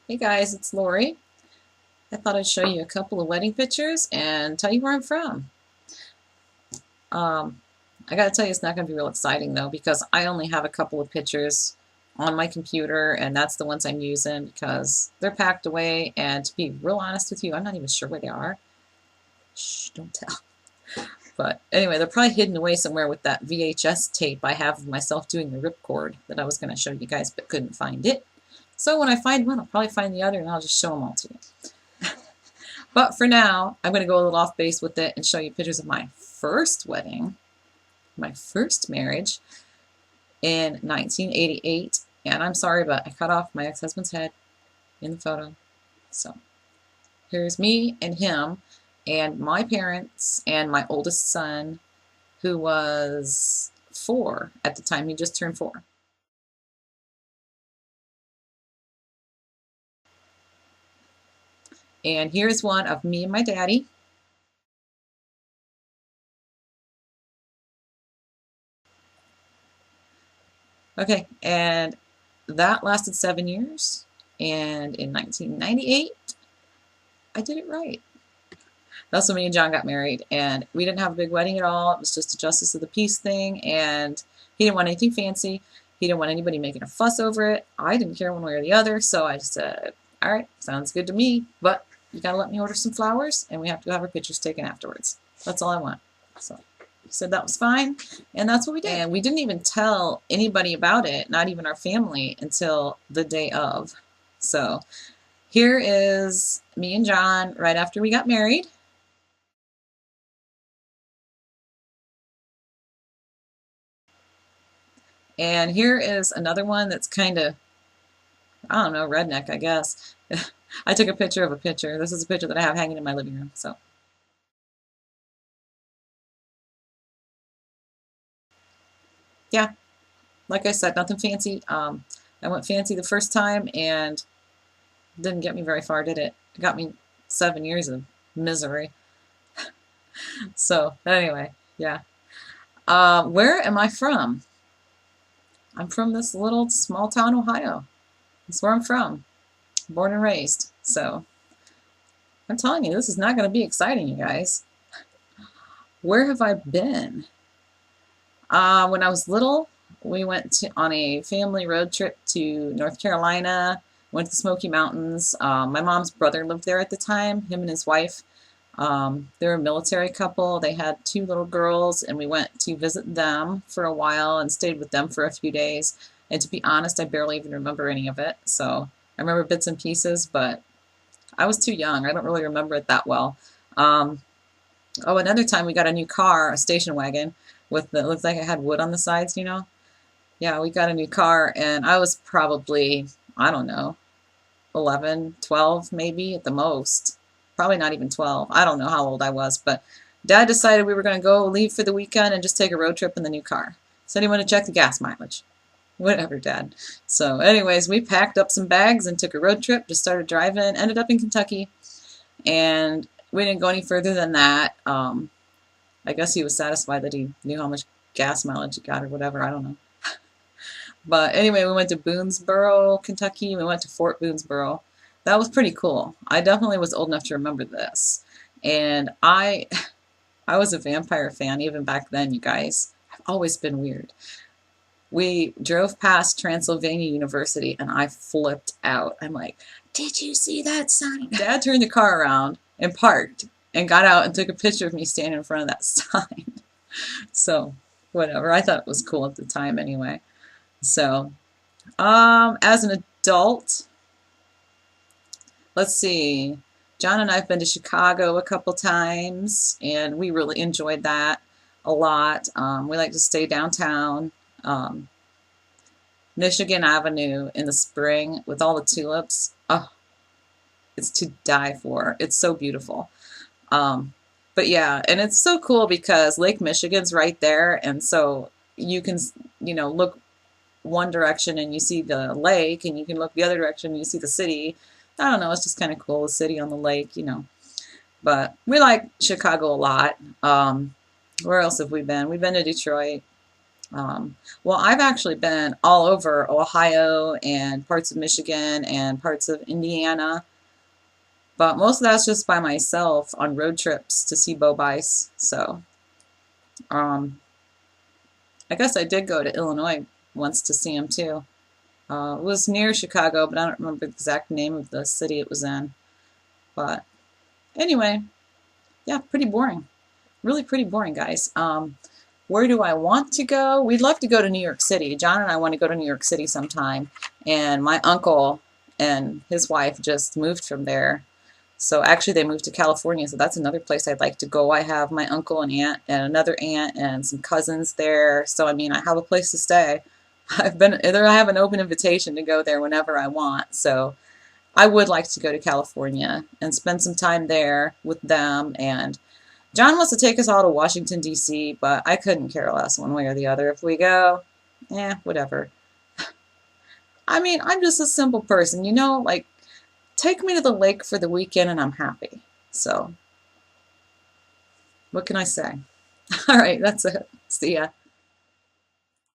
Hey guys, it's Lori. I thought I'd show you a couple of wedding pictures and tell you where I'm from. Um, I gotta tell you, it's not gonna be real exciting though, because I only have a couple of pictures on my computer, and that's the ones I'm using because they're packed away. And to be real honest with you, I'm not even sure where they are. Shh, don't tell. But anyway, they're probably hidden away somewhere with that VHS tape I have of myself doing the ripcord that I was gonna show you guys, but couldn't find it. So when I find one, I'll probably find the other, and I'll just show them all to you. But for now, I'm going to go a little off base with it and show you pictures of my first wedding, my first marriage in 1988. And I'm sorry, but I cut off my ex-husband's head in the photo. So here's me and him and my parents and my oldest son, who was 4 at the time. He just turned 4. And here's one of me and my daddy. Okay, and that lasted 7 years. And in 1998, I did it right. That's when me and John got married, and we didn't have a big wedding at all. It was just a justice of the peace thing, and he didn't want anything fancy. He didn't want anybody making a fuss over it. I didn't care one way or the other, so I just said, all right, sounds good to me, but you gotta let me order some flowers, and we have to have our pictures taken afterwards. That's all I want. So he said that was fine, and that's what we did. And we didn't even tell anybody about it, not even our family, until the day of. So here is me and John right after we got married. And here is another one that's kind of, I don't know, redneck, I guess. I took a picture of a picture. This is a picture that I have hanging in my living room. So, yeah, like I said, nothing fancy. I went fancy the first time and didn't get me very far, did it? It got me 7 years of misery. So, anyway, yeah. Where am I from? I'm from this little small town, Ohio. That's where I'm from. Born and raised. So, I'm telling you, this is not going to be exciting, you guys. Where have I been? When I was little, we went on a family road trip to North Carolina, went to the Smoky Mountains. My mom's brother lived there at the time, him and his wife. They're a military couple. They had 2 little girls, and we went to visit them for a while and stayed with them for a few days. And to be honest, I barely even remember any of it. So I remember bits and pieces, but I was too young. I don't really remember it that well. Um, Oh, another time we got a new car, a station wagon, with the, it looked like it had wood on the sides, you know? Yeah, we got a new car, and I was probably, I don't know, 11, 12 maybe at the most. Probably not even 12. I don't know how old I was, but Dad decided we were going to go leave for the weekend and just take a road trip in the new car. Said he wanted to check the gas mileage. Whatever, Dad. So anyways, we packed up some bags and took a road trip, just started driving, ended up in Kentucky, and we didn't go any further than that. I guess he was satisfied that he knew how much gas mileage he got or whatever. I don't know. But anyway, we went to Boonesboro, Kentucky. We went to Fort Boonesboro. That was pretty cool. I definitely was old enough to remember this. And I was a vampire fan even back then, you guys. I've always been weird. We drove past Transylvania University and I flipped out. I'm like, did you see that sign? Dad turned the car around and parked and got out and took a picture of me standing in front of that sign. So, whatever. I thought it was cool at the time anyway. So, as an adult, let's see. John and I have been to Chicago a couple times, and we really enjoyed that a lot. We like to stay downtown. Um, Michigan Avenue in the spring with all the tulips. Oh, it's to die for. It's so beautiful. Um, but yeah, and it's so cool because Lake Michigan's right there, and so you can, look one direction and you see the lake, and you can look the other direction and you see the city. I don't know, it's just kind of cool, the city on the lake. But we like Chicago a lot. Where else have we been? We've been to Detroit. Well, I've actually been all over Ohio and parts of Michigan and parts of Indiana, but most of that's just by myself on road trips to see Bo Bice. So, um, I guess I did go to Illinois once to see him too. It was near Chicago, but I don't remember the exact name of the city it was in. But anyway, yeah, pretty boring. Really pretty boring, guys. Where do I want to go? We'd love to go to New York City. John and I want to go to New York City sometime. And my uncle and his wife just moved from there. So actually they moved to California, so that's another place I'd like to go. I have my uncle and aunt and another aunt and some cousins there. So I mean, I have a place to stay. I have an open invitation to go there whenever I want. So I would like to go to California and spend some time there with them. And John wants to take us all to Washington, D.C., but I couldn't care less one way or the other. If we go, whatever. I mean, I'm just a simple person, you know, like, take me to the lake for the weekend and I'm happy. So, what can I say? All right, that's it. See ya.